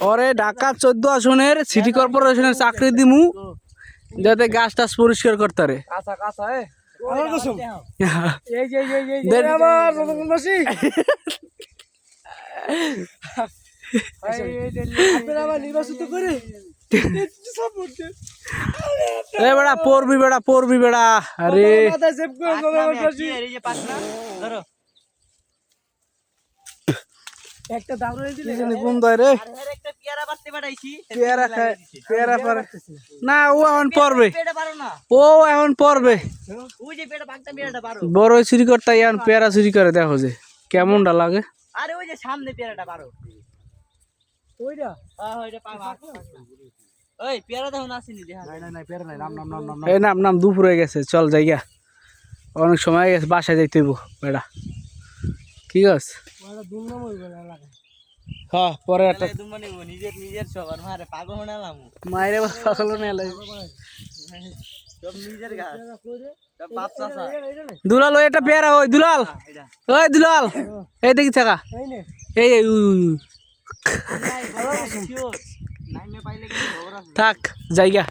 ওরে ঢাকা 14 আসনের সিটি কর্পোরেশনের চাকরি দিমু যাতে গাছ টাছ পরিষ্কার করতে পারে কাঁচা কাঁচা আমার কসম এই আপনারা আবার নির্বাচিত করে এ বেড়া পড়বি বেড়া আরে মাথা সেভ করে ধরো একটা দাউড় দিলে কোন দয় রে আর একটা পেয়ারা বাড়তে পাঠাইছি পেয়ারা পারে না ও এখন পড়বে পেয়ারা পারো না ও এখন পড়বে ওই যে পেয়ারা বাগদা পেয়ারাটা পারো বড় চুরি করতে এখন পেয়ারা চুরি করে দেখো যে কেমনটা লাগে আরে ওই যে সামনে পেয়ারাটা পারো ওইটা ওইটা পাবা ওই পেয়ারা দেখো না আসেনি দেখা নাই পেরে নাই নাম এই নাম দুপুর হয়ে গেছে চল যাইগা অনেক সময় হয়ে গেছে বাসায় যাইতে হইব বেড়া ঠিক আছে ওটা দুর্নাম হইবে না লাগে হ্যাঁ পরে একটা তুমি নিজের সবার মারে পাগল বানালাম মাইরে পাগল না লাগে সব নিজের গাছ সব বাপ চাচা দুলাল ওই একটা পেয়ারা ওই দুলাল এই দেখি থাকা এই নে এই নাই মে পাইলে কি খবর আছে থাক জায়গা